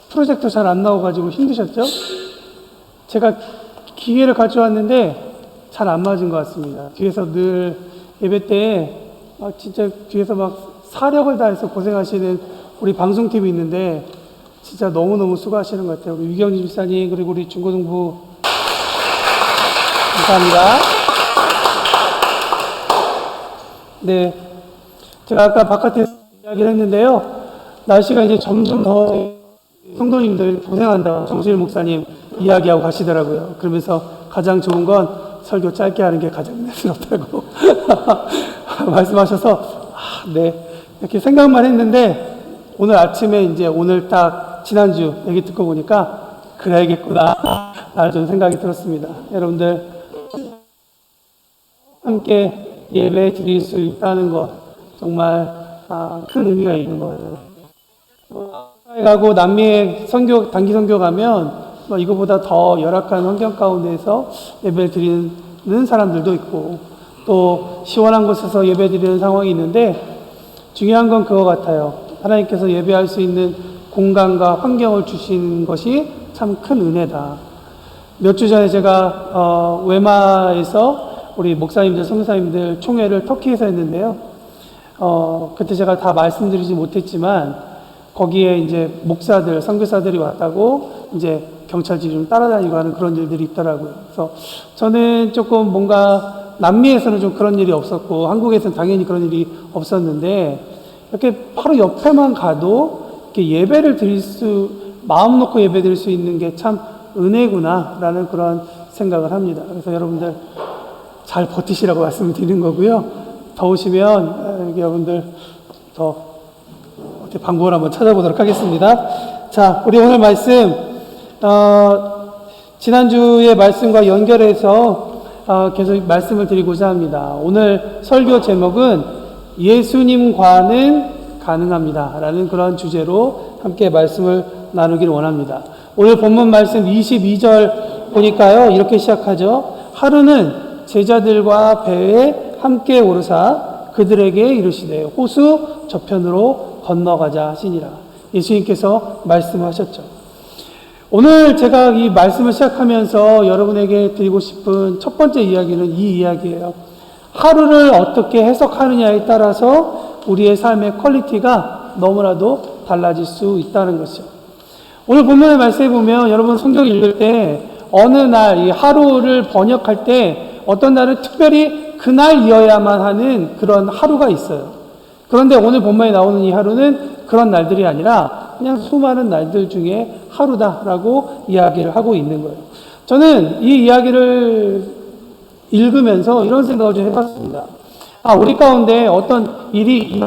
프로젝터 잘 안 나와가지고 힘드셨죠? 제가 기계를 가져왔는데 잘 안 맞은 것 같습니다. 뒤에서 늘 예배 때 진짜 뒤에서 막 사력을 다해서 고생하시는 우리 방송팀이 있는데 진짜 너무너무 수고하시는 것 같아요. 우리 유경진 집사님, 그리고 우리 중고등부 감사합니다. 네, 제가 아까 바깥에서 이야기를 했는데요. 날씨가 이제 점점 더 성도님들 고생한다고 정수일 목사님 이야기하고 가시더라고요. 그러면서 가장 좋은 건 설교 짧게 하는 게 가장 은혜스럽다고 말씀하셔서 네, 이렇게 생각만 했는데 오늘 아침에 이제 오늘 딱 지난주 얘기 듣고 보니까 그래야겠구나 라는 좀 생각이 들었습니다. 여러분들 함께 예배 드릴 수 있다는 것 정말 큰 의미가 있는 거예요. 가고 남미에 단기 선교 가면 이거보다 더 열악한 환경 가운데서 예배를 드리는 사람들도 있고 또 시원한 곳에서 예배 드리는 상황이 있는데 중요한 건 그거 같아요. 하나님께서 예배할 수 있는 공간과 환경을 주신 것이 참 큰 은혜다. 몇 주 전에 제가 외마에서 우리 목사님들, 선교사님들 총회를 터키에서 했는데요. 그때 제가 다 말씀드리지 못했지만 거기에 이제 목사들, 선교사들이 왔다고 이제 경찰들이 좀 따라다니고 하는 그런 일들이 있더라고요. 그래서 저는 조금 뭔가 남미에서는 좀 그런 일이 없었고 한국에서는 당연히 그런 일이 없었는데 이렇게 바로 옆에만 가도 이렇게 예배를 마음 놓고 예배 드릴 수 있는 게 참 은혜구나라는 그런 생각을 합니다. 그래서 여러분들 잘 버티시라고 말씀을 드리는 거고요. 더우시면 여러분들 더 방법을 한번 찾아보도록 하겠습니다. 자, 우리 오늘 말씀 지난주의 말씀과 연결해서 계속 말씀을 드리고자 합니다. 오늘 설교 제목은 예수님과는 가능합니다 라는 그런 주제로 함께 말씀을 나누기를 원합니다. 오늘 본문 말씀 22절 보니까요 이렇게 시작하죠. 하루는 제자들과 배에 함께 오르사 그들에게 이르시되 호수 저편으로 건너가자 하시니라. 예수님께서 말씀하셨죠. 오늘 제가 이 말씀을 시작하면서 여러분에게 드리고 싶은 첫 번째 이야기는 이 이야기예요. 하루를 어떻게 해석하느냐에 따라서 우리의 삶의 퀄리티가 너무나도 달라질 수 있다는 것이죠. 오늘 본문의 말씀에 보면 여러분 성경 읽을 때 어느 날 이 하루를 번역할 때 어떤 날은 특별히 그날이어야만 하는 그런 하루가 있어요. 그런데 오늘 본문에 나오는 이 하루는 그런 날들이 아니라 그냥 수많은 날들 중에 하루다라고 이야기를 하고 있는 거예요. 저는 이 이야기를 읽으면서 이런 생각을 좀 해봤습니다. 우리 가운데 어떤 일이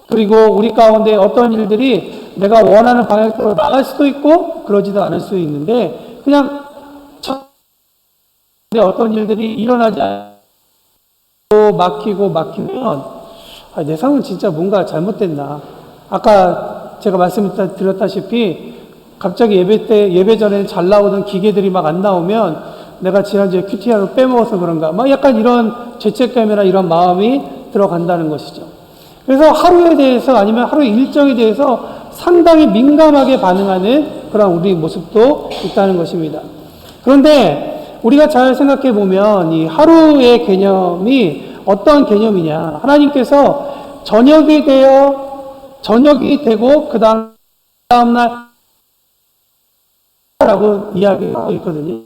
그리고 우리 가운데 어떤 일들이 내가 원하는 방향으로 나갈 수도 있고 그러지도 않을 수 있는데 그냥 어떤 일들이 일어나지 않고 막히면 내 삶은 진짜 뭔가 잘못됐나. 아까 제가 말씀드렸다시피 갑자기 예배 전에는 잘 나오던 기계들이 막 안 나오면 내가 지난주에 QTR을 빼먹어서 그런가 막 약간 이런 죄책감이나 이런 마음이 들어간다는 것이죠. 그래서 하루에 대해서 아니면 하루 일정에 대해서 상당히 민감하게 반응하는 그런 우리 모습도 있다는 것입니다. 그런데 우리가 잘 생각해 보면 이 하루의 개념이 어떤 개념이냐. 하나님께서 저녁이 되고 그 다음날 라고 이야기하고 있거든요.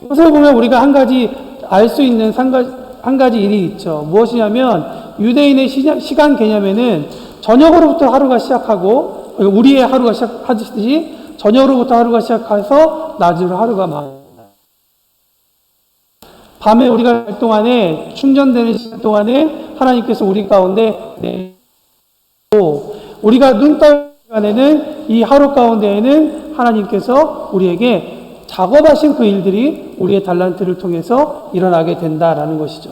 이것을 보면 우리가 한 가지 알 수 있는 한 가지 일이 있죠. 무엇이냐면 유대인의 시간 개념에는 저녁으로부터 하루가 시작하고 우리의 하루가 시작하듯이 저녁으로부터 하루가 시작해서 낮으로 하루가 마칩니다. 밤에 우리가 갈 동안에 충전되는 시간 동안에 하나님께서 우리 가운데 우리가 눈 떠 시간에는 이 하루 가운데에는 하나님께서 우리에게 작업하신 그 일들이 우리의 달란트를 통해서 일어나게 된다라는 것이죠.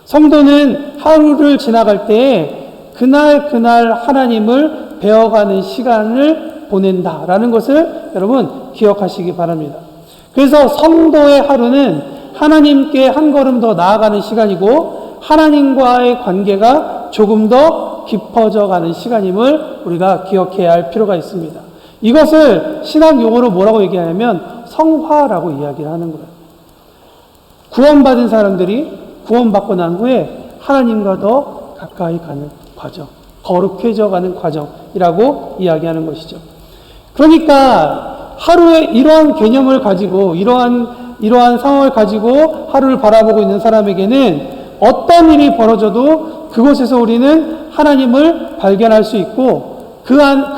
성도는 하루를 지나갈 때 그날 하나님을 배워가는 시간을 보낸다라는 것을 여러분 기억하시기 바랍니다. 그래서 성도의 하루는 하나님께 한 걸음 더 나아가는 시간이고 하나님과의 관계가 조금 더 깊어져 가는 시간임을 우리가 기억해야 할 필요가 있습니다. 이것을 신학 용어로 뭐라고 얘기하냐면 성화라고 이야기를 하는 거예요. 구원받은 사람들이 구원받고 난 후에 하나님과 더 가까이 가는 과정, 거룩해져 가는 과정이라고 이야기하는 것이죠. 그러니까 하루에 이러한 개념을 가지고 이러한 상황을 가지고 하루를 바라보고 있는 사람에게는 어떤 일이 벌어져도 그곳에서 우리는 하나님을 발견할 수 있고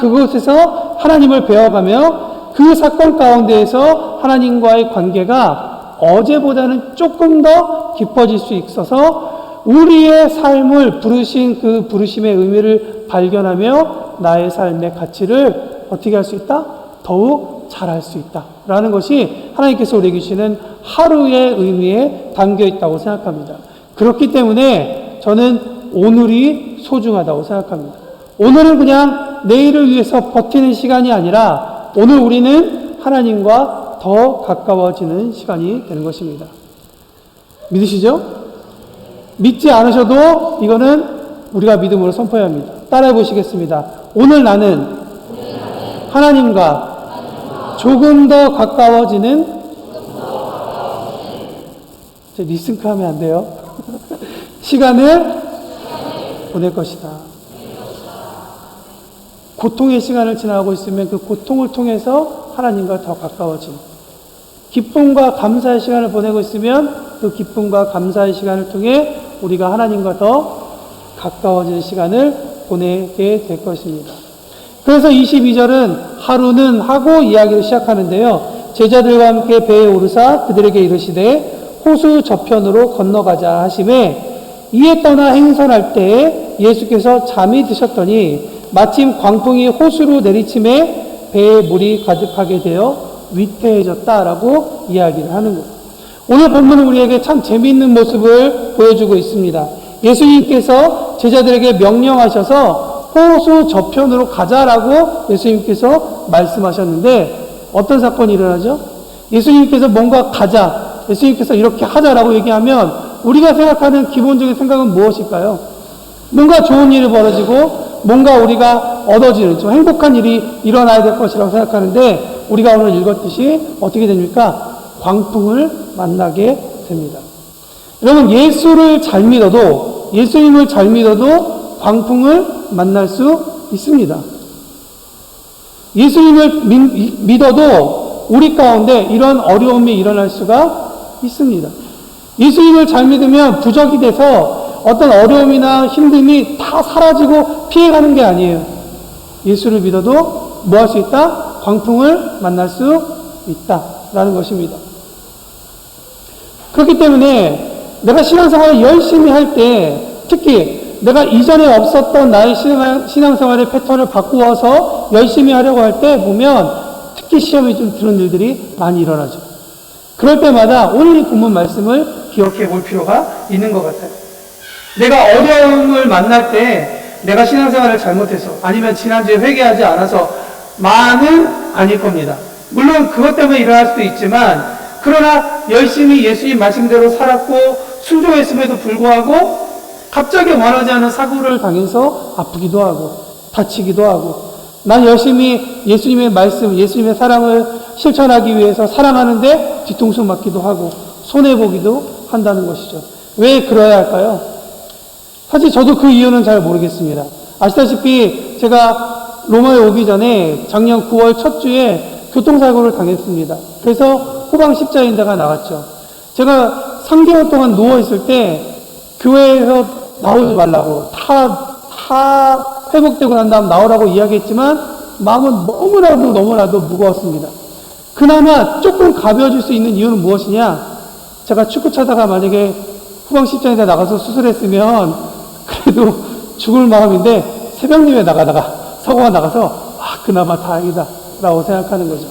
그곳에서 하나님을 배워가며 그 사건 가운데에서 하나님과의 관계가 어제보다는 조금 더 깊어질 수 있어서 우리의 삶을 부르신 그 부르심의 의미를 발견하며 나의 삶의 가치를 어떻게 할 수 있다? 더욱 잘할 수 있다라는 것이 하나님께서 우리에게 주시는 하루의 의미에 담겨 있다고 생각합니다. 그렇기 때문에 저는 오늘이 소중하다고 생각합니다. 오늘은 그냥 내일을 위해서 버티는 시간이 아니라 오늘 우리는 하나님과 더 가까워지는 시간이 되는 것입니다. 믿으시죠? 믿지 않으셔도 이거는 우리가 믿음으로 선포해야 합니다. 따라해 보시겠습니다. 오늘 나는 하나님과 조금 더 가까워지는 리sync 하면 안 돼요. 시간을 보낼 것이다. 고통의 시간을 지나가고 있으면 그 고통을 통해서 하나님과 더 가까워진, 기쁨과 감사의 시간을 보내고 있으면 그 기쁨과 감사의 시간을 통해 우리가 하나님과 더 가까워지는 시간을 보내게 될 것입니다. 그래서 22절은 하루는 하고 이야기를 시작하는데요. 제자들과 함께 배에 오르사 그들에게 이르시되 호수 저편으로 건너가자 하심에 이에 떠나 행선할 때에 예수께서 잠이 드셨더니 마침 광풍이 호수로 내리침에 배에 물이 가득하게 되어 위태해졌다라고 이야기를 하는 거예요. 오늘 본문은 우리에게 참 재미있는 모습을 보여주고 있습니다. 예수님께서 제자들에게 명령하셔서 호수 저편으로 가자라고 예수님께서 말씀하셨는데 어떤 사건이 일어나죠? 예수님께서 뭔가 가자, 예수님께서 이렇게 하자라고 얘기하면 우리가 생각하는 기본적인 생각은 무엇일까요? 뭔가 좋은 일이 벌어지고 뭔가 우리가 얻어지는 좀 행복한 일이 일어나야 될 것이라고 생각하는데 우리가 오늘 읽었듯이 어떻게 됩니까? 광풍을 만나게 됩니다. 여러분 예수님을 잘 믿어도 광풍을 만날 수 있습니다. 예수님을 믿어도 우리 가운데 이런 어려움이 일어날 수가 있습니다. 예수님을 잘 믿으면 부적이 돼서 어떤 어려움이나 힘듦이 다 사라지고 피해가는 게 아니에요. 예수를 믿어도 뭐 할 수 있다? 광풍을 만날 수 있다라는 것입니다. 그렇기 때문에 내가 신앙생활을 열심히 할 때 특히 내가 이전에 없었던 나의 신앙생활의 패턴을 바꾸어서 열심히 하려고 할 때 보면 특히 시험이 좀 드는 일들이 많이 일어나죠. 그럴 때마다 오늘 이 본문 말씀을 기억해 볼 필요가 있는 것 같아요. 내가 어려움을 만날 때 내가 신앙생활을 잘못해서 아니면 지난주에 회개하지 않아서 많은 아닐 겁니다. 물론 그것 때문에 일어날 수도 있지만 그러나 열심히 예수님 말씀대로 살았고 순종했음에도 불구하고 갑자기 원하지 않은 사고를 당해서 아프기도 하고 다치기도 하고 난 열심히 예수님의 말씀, 예수님의 사랑을 실천하기 위해서 사랑하는데 뒤통수 맞기도 하고 손해보기도 한다는 것이죠. 왜 그러야 할까요? 사실 저도 그 이유는 잘 모르겠습니다. 아시다시피 제가 로마에 오기 전에 작년 9월 첫 주에 교통사고를 당했습니다. 그래서 후방 십자인대가 나왔죠. 제가 3개월 동안 누워있을 때 교회에서 나오지 말라고 다 회복되고 난 다음 나오라고 이야기했지만 마음은 너무나도 무거웠습니다. 그나마 조금 가벼워질 수 있는 이유는 무엇이냐? 제가 축구 차다가 만약에 후방 십자인대 나가서 수술했으면 그래도 죽을 마음인데 새벽 예배 나가다가 사고가 나가서 그나마 다행이다 라고 생각하는 거죠.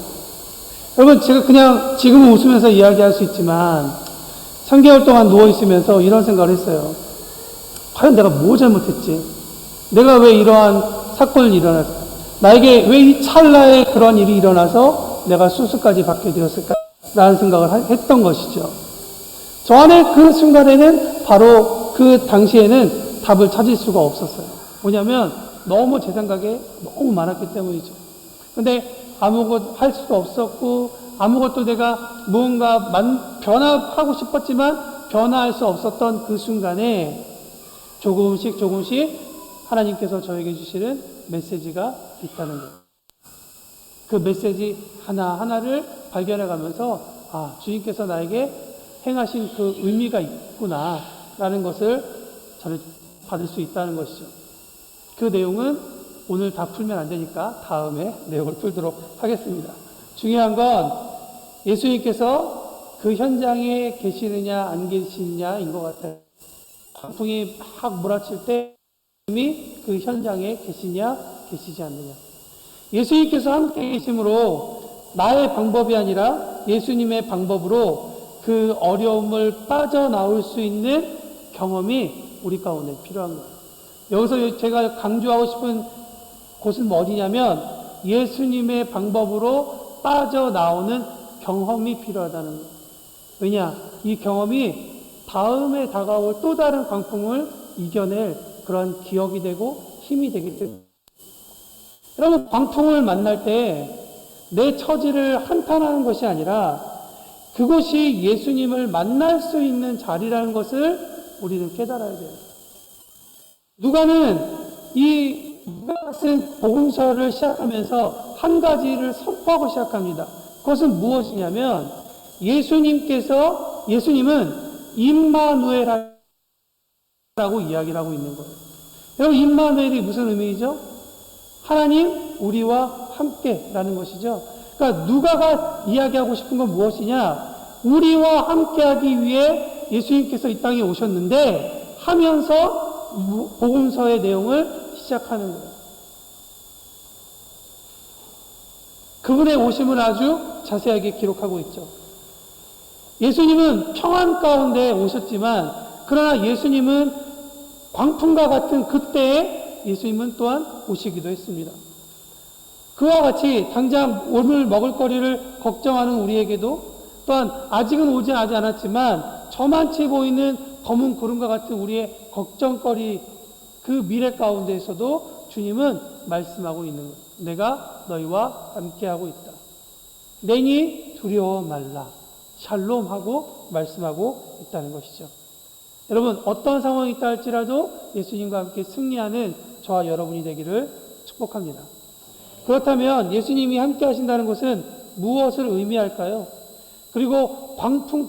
여러분 제가 그냥 지금은 웃으면서 이야기할 수 있지만 3개월 동안 누워있으면서 이런 생각을 했어요. 과연 내가 뭐 잘못했지? 내가 왜 이러한 사건이 일어났을까? 나에게 왜 이 찰나에 그런 일이 일어나서 내가 수술까지 받게 되었을까? 라는 생각을 했던 것이죠. 저 안에 그 순간에는 바로 그 당시에는 답을 찾을 수가 없었어요. 뭐냐면 너무 제 생각에 너무 많았기 때문이죠. 근데 아무것도 할 수도 없었고 아무것도 내가 무언가 변화하고 싶었지만 변화할 수 없었던 그 순간에 조금씩 하나님께서 저에게 주시는 메시지가 있다는 거예요. 그 메시지 하나하나를 발견해 가면서 주님께서 나에게 행하신 그 의미가 있구나 라는 것을 저는 받을 수 있다는 것이죠. 그 내용은 오늘 다 풀면 안 되니까 다음에 내용을 풀도록 하겠습니다. 중요한 건 예수님께서 그 현장에 계시느냐 안 계시느냐인 것 같아요. 광풍이 막 몰아칠 때 예수님이 그 현장에 계시냐 계시지 않느냐. 예수님께서 함께 계심으로 나의 방법이 아니라 예수님의 방법으로 그 어려움을 빠져나올 수 있는 경험이 우리 가운데 필요한 거예요. 여기서 제가 강조하고 싶은 곳은 어디냐면 예수님의 방법으로 빠져나오는 경험이 필요하다는 거예요. 왜냐? 이 경험이 다음에 다가올 또 다른 광풍을 이겨낼 그런 기억이 되고 힘이 되기 때문에. 여러분, 광풍을 만날 때 내 처지를 한탄하는 것이 아니라 그것이 예수님을 만날 수 있는 자리라는 것을 우리는 깨달아야 돼요. 누가는 이 누가가 쓴 복음서를 시작하면서 한 가지를 선포하고 시작합니다. 그것은 무엇이냐면 예수님은 임마누엘이라고 이야기를 하고 있는 거예요. 여러분, 임마누엘이 무슨 의미이죠? 하나님 우리와 함께라는 것이죠. 그러니까 누가가 이야기하고 싶은 건 무엇이냐? 우리와 함께하기 위해 예수님께서 이 땅에 오셨는데 하면서 복음서의 내용을 시작하는 거예요. 그분의 오심을 아주 자세하게 기록하고 있죠. 예수님은 평안 가운데 오셨지만 그러나 예수님은 광풍과 같은 그때에 예수님은 또한 오시기도 했습니다. 그와 같이 당장 오늘 먹을 거리를 걱정하는 우리에게도 또한 아직은 오지 않았지만 저만치 보이는 검은 구름과 같은 우리의 걱정거리 그 미래 가운데에서도 주님은 말씀하고 있는 거예요. 내가 너희와 함께하고 있다. 내니 두려워 말라. 샬롬하고 말씀하고 있다는 것이죠. 여러분, 어떤 상황이 있다 할지라도 예수님과 함께 승리하는 저와 여러분이 되기를 축복합니다. 그렇다면 예수님이 함께 하신다는 것은 무엇을 의미할까요? 그리고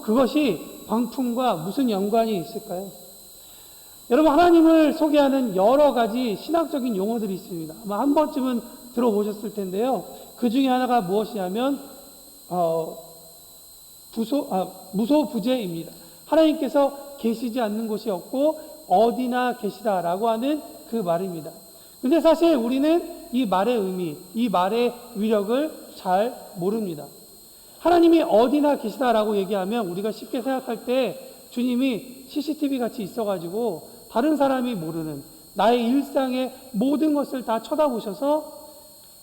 그것이 광풍과 무슨 연관이 있을까요? 여러분, 하나님을 소개하는 여러 가지 신학적인 용어들이 있습니다. 아마 한 번쯤은 들어보셨을 텐데요. 그 중에 하나가 무엇이냐면 무소부재입니다. 하나님께서 계시지 않는 곳이 없고 어디나 계시다라고 하는 그 말입니다. 근데 사실 우리는 이 말의 의미, 이 말의 위력을 잘 모릅니다. 하나님이 어디나 계시다라고 얘기하면 우리가 쉽게 생각할 때 주님이 CCTV 같이 있어가지고 다른 사람이 모르는 나의 일상의 모든 것을 다 쳐다보셔서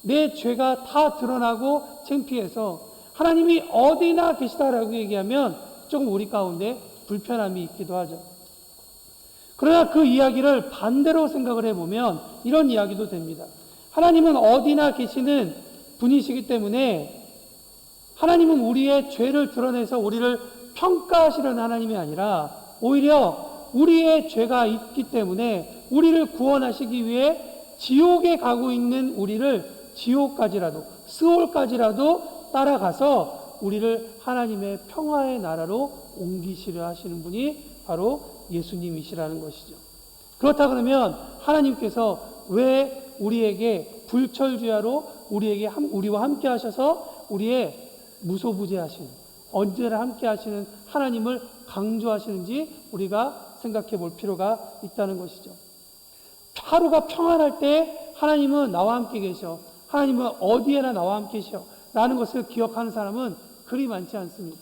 내 죄가 다 드러나고 창피해서 하나님이 어디나 계시다라고 얘기하면 조금 우리 가운데 불편함이 있기도 하죠. 그러나 그 이야기를 반대로 생각을 해보면 이런 이야기도 됩니다. 하나님은 어디나 계시는 분이시기 때문에 하나님은 우리의 죄를 드러내서 우리를 평가하시려는 하나님이 아니라 오히려 우리의 죄가 있기 때문에 우리를 구원하시기 위해 지옥에 가고 있는 우리를 지옥까지라도 스올까지라도 따라가서 우리를 하나님의 평화의 나라로 옮기시려 하시는 분이 바로 예수님이시라는 것이죠. 그렇다 그러면 하나님께서 왜 우리에게 불철주야로 우리와 함께 하셔서 우리의 무소부재하신 언제나 함께 하시는 하나님을 강조하시는지 우리가 생각해 볼 필요가 있다는 것이죠. 하루가 평안할 때 하나님은 나와 함께 계셔. 하나님은 어디에나 나와 함께 계셔. 라는 것을 기억하는 사람은 그리 많지 않습니다.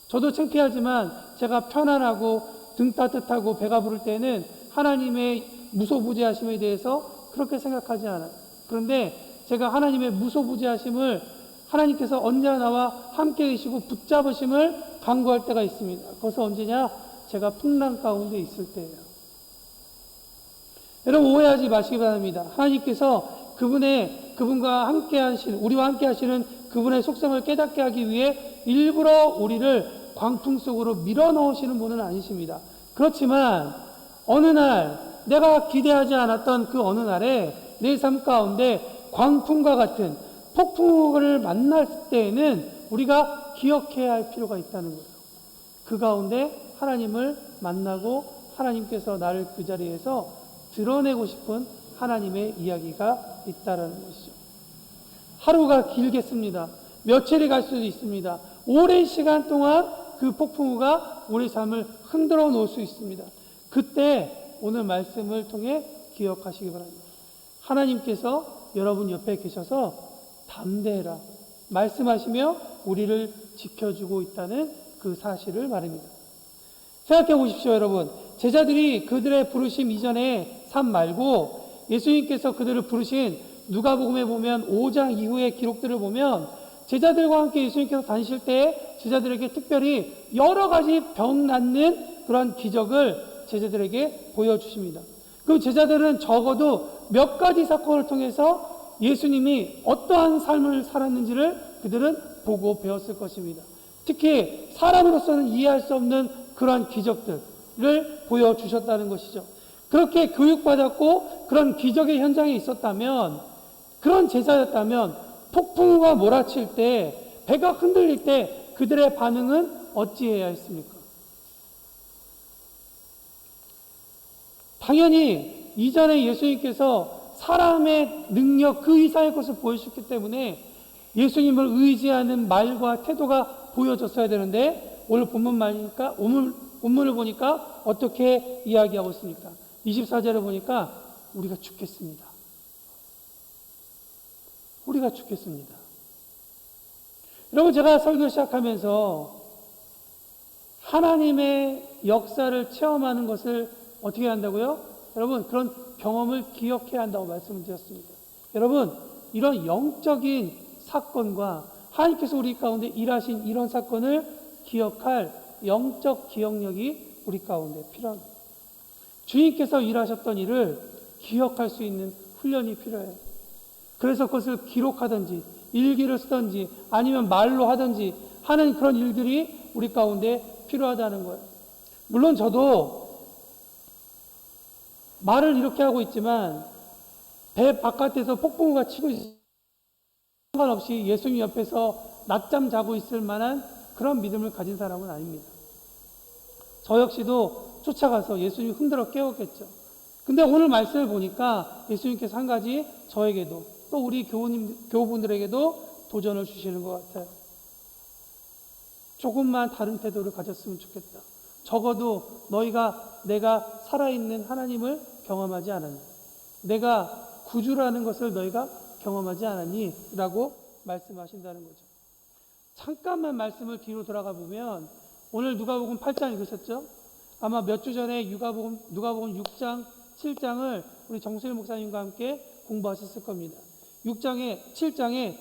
저도 창피하지만 제가 편안하고 등 따뜻하고 배가 부를 때는 하나님의 무소부재하심에 대해서 그렇게 생각하지 않아요. 그런데 제가 하나님의 무소부재하심을 하나님께서 언제나 나와 함께 계시고 붙잡으심을 간구할 때가 있습니다. 그것은 언제냐? 제가 풍랑 가운데 있을 때예요. 여러분 오해하지 마시기 바랍니다. 하나님께서 그분과 함께 하시는, 우리와 함께 하시는 그분의 속성을 깨닫게 하기 위해 일부러 우리를 광풍 속으로 밀어 넣으시는 분은 아니십니다. 그렇지만 어느 날 내가 기대하지 않았던 그 어느 날에 내 삶 가운데 광풍과 같은 폭풍을 만날 때에는 우리가 기억해야 할 필요가 있다는 거예요. 그 가운데 하나님을 만나고 하나님께서 나를 그 자리에서 드러내고 싶은 하나님의 이야기가 있다는 것이죠. 하루가 길겠습니다. 며칠이 갈 수도 있습니다. 오랜 시간 동안 그 폭풍우가 우리 삶을 흔들어 놓을 수 있습니다. 그때 오늘 말씀을 통해 기억하시기 바랍니다. 하나님께서 여러분 옆에 계셔서 담대해라 말씀하시며 우리를 지켜주고 있다는 그 사실을 말합니다. 생각해 보십시오, 여러분. 제자들이 그들의 부르심 이전의 삶 말고 예수님께서 그들을 부르신 누가복음에 보면 5장 이후의 기록들을 보면 제자들과 함께 예수님께서 다니실 때 제자들에게 특별히 여러 가지 병 낫는 그런 기적을 제자들에게 보여주십니다. 그럼 제자들은 적어도 몇 가지 사건을 통해서 예수님이 어떠한 삶을 살았는지를 그들은 보고 배웠을 것입니다. 특히 사람으로서는 이해할 수 없는 그러한 기적들을 보여주셨다는 것이죠. 그렇게 교육받았고 그런 기적의 현장에 있었다면, 그런 제자였다면 폭풍우가 몰아칠 때, 배가 흔들릴 때 그들의 반응은 어찌해야 했습니까? 당연히 이전에 예수님께서 사람의 능력 그 이상의 것을 보여주셨기 때문에 예수님을 의지하는 말과 태도가 보여졌어야 되는데, 오늘 본문을 보니까 어떻게 이야기하고 있습니까? 24절을 보니까 우리가 죽겠습니다. 우리가 죽겠습니다. 여러분, 제가 설교 시작하면서 하나님의 역사를 체험하는 것을 어떻게 한다고요? 여러분, 그런 경험을 기억해야 한다고 말씀을 드렸습니다. 여러분, 이런 영적인 사건과 하나님께서 우리 가운데 일하신 이런 사건을 기억할 영적 기억력이 우리 가운데 필요합니다. 주님께서 일하셨던 일을 기억할 수 있는 훈련이 필요해요. 그래서 그것을 기록하든지 일기를 쓰든지 아니면 말로 하든지 하는 그런 일들이 우리 가운데 필요하다는 거예요. 물론 저도 말을 이렇게 하고 있지만 배 바깥에서 폭풍우가 치고 있어요. 상관없이 예수님 옆에서 낮잠 자고 있을 만한 그런 믿음을 가진 사람은 아닙니다. 저 역시도 쫓아가서 예수님 흔들어 깨웠겠죠. 근데 오늘 말씀을 보니까 예수님께서 한 가지 저에게도 또 우리 교우분들에게도 도전을 주시는 것 같아요. 조금만 다른 태도를 가졌으면 좋겠다. 적어도 내가 살아있는 하나님을 경험하지 않았니? 내가 구주라는 것을 너희가 경험하지 않았니? 라고 말씀하신다는 거죠. 잠깐만 말씀을 뒤로 돌아가 보면 오늘 누가복음 8장 읽으셨죠? 아마 몇 주 전에 누가복음 6장, 7장을 우리 정수일 목사님과 함께 공부하셨을 겁니다. 7장에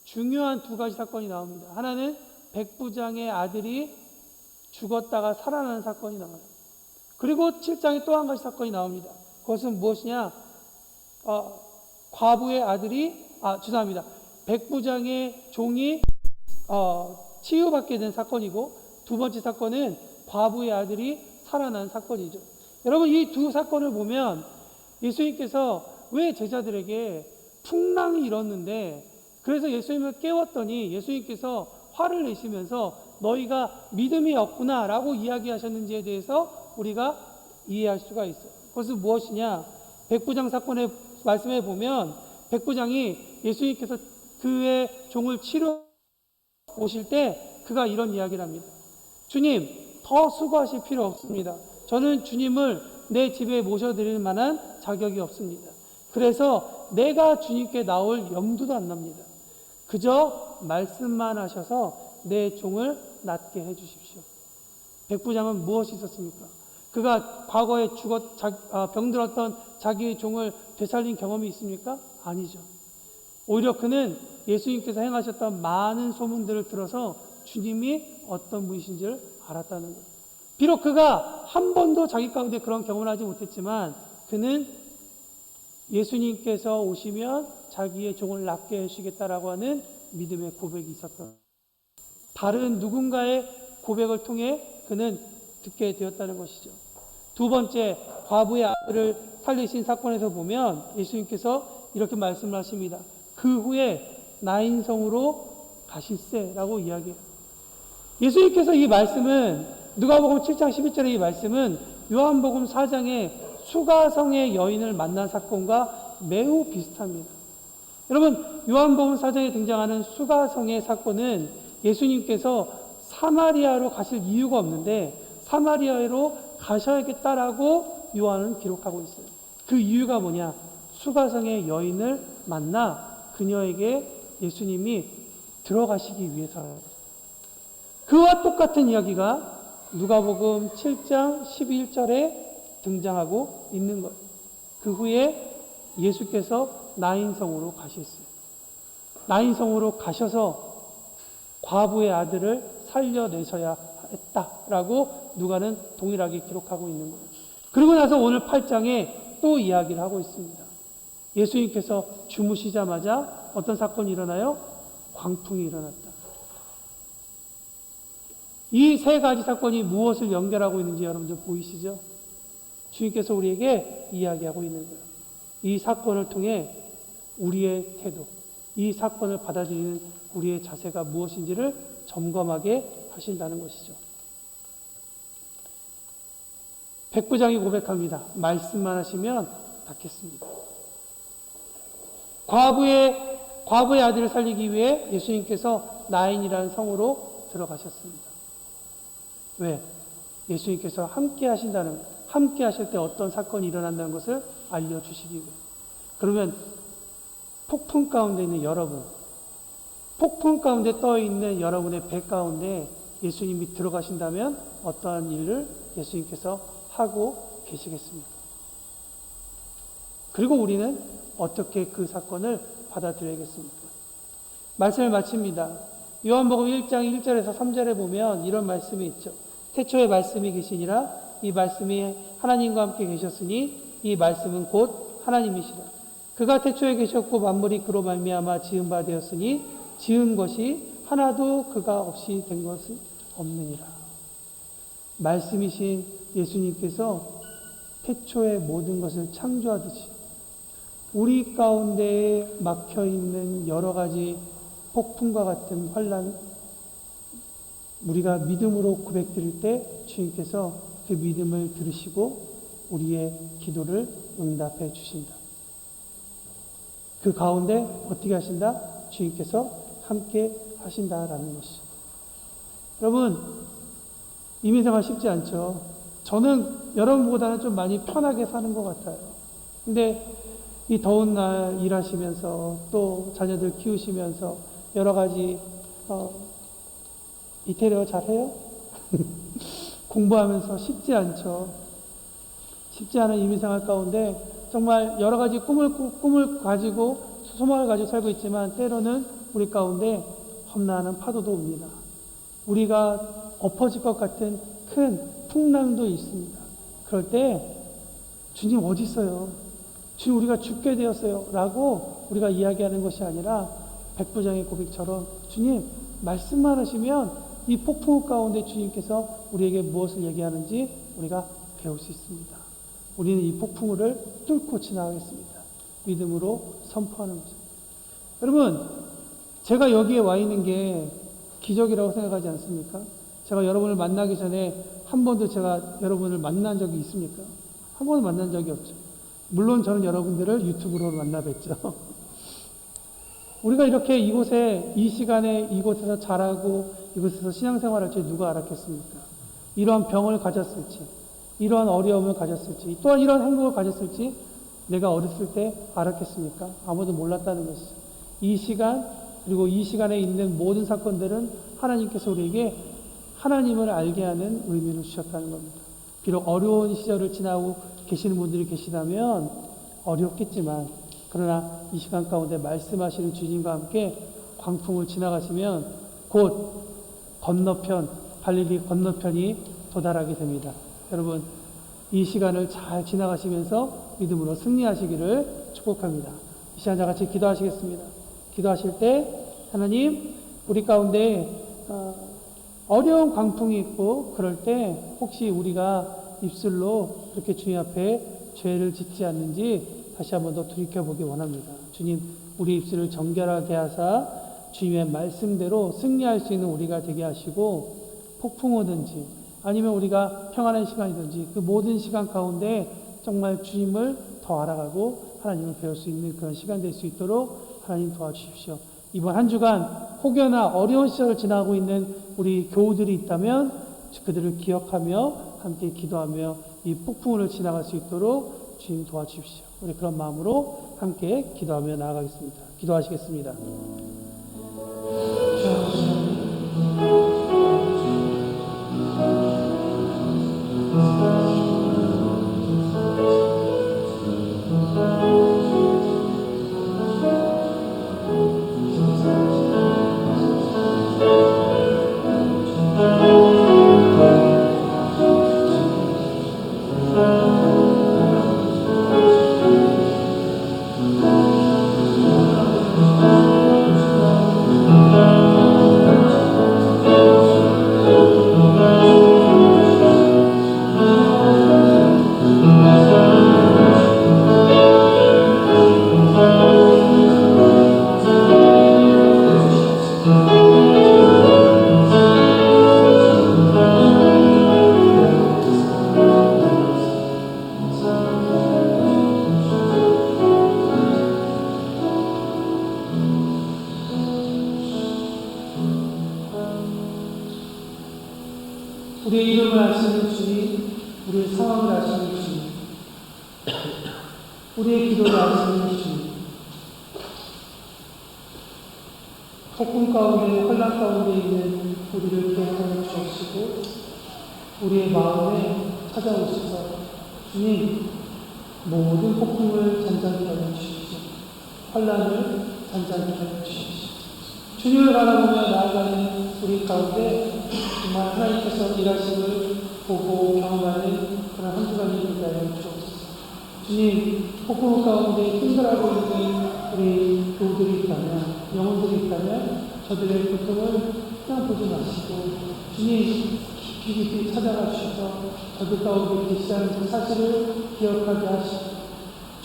중요한 두 가지 사건이 나옵니다. 하나는 백부장의 아들이 죽었다가 살아나는 사건이 나와요. 그리고 7장에 또 한 가지 사건이 나옵니다. 그것은 무엇이냐? 과부의 아들이, 죄송합니다. 백부장의 종이 치유받게 된 사건이고, 두 번째 사건은 과부의 아들이 살아난 사건이죠. 여러분, 이 두 사건을 보면 예수님께서 왜 제자들에게 풍랑이 일었는데, 그래서 예수님을 깨웠더니 예수님께서 화를 내시면서 너희가 믿음이 없구나 라고 이야기하셨는지에 대해서 우리가 이해할 수가 있어요. 그것은 무엇이냐? 백부장 사건의 말씀에 보면 백부장이 예수님께서 그의 종을 치료 오실 때 그가 이런 이야기를 합니다. 주님, 더 수고하실 필요 없습니다. 저는 주님을 내 집에 모셔드릴 만한 자격이 없습니다. 그래서 내가 주님께 나올 염두도 안 납니다. 그저 말씀만 하셔서 내 종을 낫게 해주십시오. 백부장은 무엇이 있었습니까? 그가 과거에 병들었던 자기의 종을 되살린 경험이 있습니까? 아니죠. 오히려 그는 예수님께서 행하셨던 많은 소문들을 들어서 주님이 어떤 분이신지를 알았다는 거예요. 비록 그가 한 번도 자기 가운데 그런 경험을 하지 못했지만 그는 예수님께서 오시면 자기의 종을 낫게 해주시겠다라고 하는 믿음의 고백이 있었던, 다른 누군가의 고백을 통해 그는 듣게 되었다는 것이죠. 두 번째, 과부의 아들을 살리신 사건에서 보면 예수님께서 이렇게 말씀을 하십니다. 그 후에 나인성으로 가실세라고 이야기해요. 예수님께서 이 말씀은, 누가복음 7장 11절의 이 말씀은 요한복음 4장의 수가성의 여인을 만난 사건과 매우 비슷합니다. 여러분, 요한복음 4장에 등장하는 수가성의 사건은 예수님께서 사마리아로 가실 이유가 없는데 사마리아로 가셔야겠다라고 요한은 기록하고 있어요. 그 이유가 뭐냐? 수가성의 여인을 만나 그녀에게 예수님이 들어가시기 위해서예요. 그와 똑같은 이야기가 누가복음 7장 11절에 등장하고 있는 거예요. 그 후에 예수께서 나인성으로 가셨어요. 나인성으로 가셔서 과부의 아들을 살려내셔야 했다라고 누가는 동일하게 기록하고 있는 거예요. 그리고 나서 오늘 8장에 또 이야기를 하고 있습니다. 예수님께서 주무시자마자 어떤 사건이 일어나요? 광풍이 일어났다. 이 세 가지 사건이 무엇을 연결하고 있는지 여러분들 보이시죠? 주님께서 우리에게 이야기하고 있는 거예요. 이 사건을 통해 우리의 태도, 이 사건을 받아들이는 우리의 자세가 무엇인지를 점검하게 하신다는 것이죠. 백부장이 고백합니다. 말씀만 하시면 낫겠습니다. 과부의 아들을 살리기 위해 예수님께서 나인이라는 성으로 들어가셨습니다. 왜? 예수님께서 함께 하실 때 어떤 사건이 일어난다는 것을 알려주시기 위해. 그러면 폭풍 가운데 있는 여러분, 폭풍 가운데 떠 있는 여러분의 배 가운데 예수님이 들어가신다면 어떠한 일을 예수님께서 하고 계시겠습니까? 그리고 우리는 어떻게 그 사건을 받아들여야겠습니까? 말씀을 마칩니다. 요한복음 1장 1절에서 3절에 보면 이런 말씀이 있죠. 태초에 말씀이 계시니라. 이 말씀이 하나님과 함께 계셨으니 이 말씀은 곧 하나님이시라. 그가 태초에 계셨고 만물이 그로 말미암아 지은 바 되었으니 지은 것이 하나도 그가 없이 된 것이 없느니라. 말씀이신 예수님께서 태초에 모든 것을 창조하듯이 우리 가운데에 막혀있는 여러 가지 폭풍과 같은 환난, 우리가 믿음으로 고백드릴 때 주님께서 그 믿음을 들으시고 우리의 기도를 응답해 주신다. 그 가운데 어떻게 하신다? 주님께서 함께 하신다라는 것이죠. 여러분, 이민생활 쉽지 않죠. 저는 여러분보다는 좀 많이 편하게 사는 것 같아요. 근데 이 더운 날 일하시면서 또 자녀들 키우시면서 여러 가지 이태리어 잘해요? 공부하면서 쉽지 않죠. 쉽지 않은 이민생활 가운데 정말 여러 가지 꿈을 가지고 소망을 가지고 살고 있지만 때로는 우리 가운데 험난한 파도도 옵니다. 우리가 엎어질 것 같은 큰 풍랑도 있습니다. 그럴 때 주님 어디 있어요? 주님 우리가 죽게 되었어요. 라고 우리가 이야기하는 것이 아니라 백부장의 고백처럼 주님 말씀만 하시면 이 폭풍 가운데 주님께서 우리에게 무엇을 얘기하는지 우리가 배울 수 있습니다. 우리는 이 폭풍을 뚫고 지나가겠습니다. 믿음으로 선포하는 거죠. 여러분, 제가 여기에 와 있는 게 기적이라고 생각하지 않습니까? 제가 여러분을 만나기 전에 한 번도 제가 여러분을 만난 적이 있습니까? 한 번도 만난 적이 없죠. 물론 저는 여러분들을 유튜브로 만나 뵀죠. 우리가 이렇게 이곳에, 이 시간에 이곳에서 자라고 이곳에서 신앙생활을 할 줄 누가 알았겠습니까? 이러한 병을 가졌을지, 이러한 어려움을 가졌을지, 또한 이러한 행복을 가졌을지 내가 어렸을 때 알았겠습니까? 아무도 몰랐다는 것이죠. 이 시간, 그리고 이 시간에 있는 모든 사건들은 하나님께서 우리에게 하나님을 알게 하는 의미를 주셨다는 겁니다. 비록 어려운 시절을 지나고 계시는 분들이 계시다면 어렵겠지만, 그러나 이 시간 가운데 말씀하시는 주님과 함께 광풍을 지나가시면 곧 건너편, 갈릴리 건너편이 도달하게 됩니다. 여러분, 이 시간을 잘 지나가시면서 믿음으로 승리하시기를 축복합니다. 이 시간 다 같이 기도하시겠습니다. 기도하실 때 하나님, 우리 가운데 어려운 광풍이 있고 그럴 때 혹시 우리가 입술로 그렇게 주님 앞에 죄를 짓지 않는지 다시 한번 더 돌이켜보기 원합니다. 주님, 우리 입술을 정결하게 하사 주님의 말씀대로 승리할 수 있는 우리가 되게 하시고, 폭풍 오든지 아니면 우리가 평안한 시간이든지 그 모든 시간 가운데 정말 주님을 더 알아가고 하나님을 배울 수 있는 그런 시간 될 수 있도록 하나님 도와주십시오. 이번 한 주간 혹여나 어려운 시절을 지나고 있는 우리 교우들이 있다면 그들을 기억하며 함께 기도하며 이 폭풍을 지나갈 수 있도록 주님 도와주십시오. 우리 그런 마음으로 함께 기도하며 나아가겠습니다. 기도하시겠습니다. 우리의 이름을 아시는 주님, 우리의 상황을 아시는 주님, 우리의 기도를 아시는 주님, 폭풍 가운데, 혼란 가운데 있는 우리를 기억하여 주옵시고, 우리의 마음에 찾아오셔서 주님, 모든 폭풍을 잔잔히 하여 주십시오. 혼란을 잔잔히 하여 주십시오. 주님을 바라보며 나아가는 우리 가운데 정말 하나님께서 일하심을 보고 경험하는 그런 한 주간이 되게 하여 주옵소서. 주님, 폭풍 가운데 힘들어하고 있는 우리 교우들이 있다면, 영혼들이 있다면 저들의 고통을 그냥 보지 마시고 주님, 깊이 찾아가 주셔서 저들 가운데 계시다는 그 사실을 기억하게 하시고,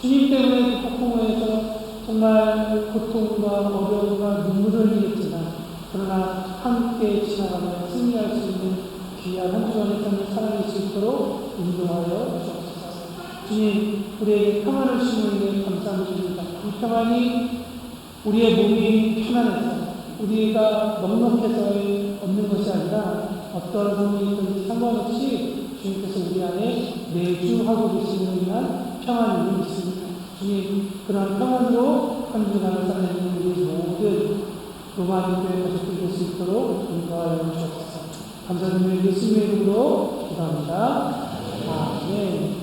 주님 때문에 그 폭풍에서 정말 고통과 어려움과 눈물을 흘리겠지만 그러나 함께 지나가며 승리할 수 있는 귀한 한 주간의 삶을 살아낼 수 있도록 인도하여 주옵소서. 주님, 우리에게 평안을 주시는 감사를 드립니다. 이 평안이 우리의 몸이 편안해서 우리가 넉넉해서 얻는 것이 아니라 어떠한 상황이 있든지 상관없이 주님께서 우리 안에 내주하고 계시는 한 평안이 있습니다. 주님, 그런 평안으로 한 주간을 살아내는 우리 모든 로마니 교회 가족들 될 수 있도록 인도하여 주옵소서. 감사드리며 예수님의 이름으로 기도합니다. 아멘.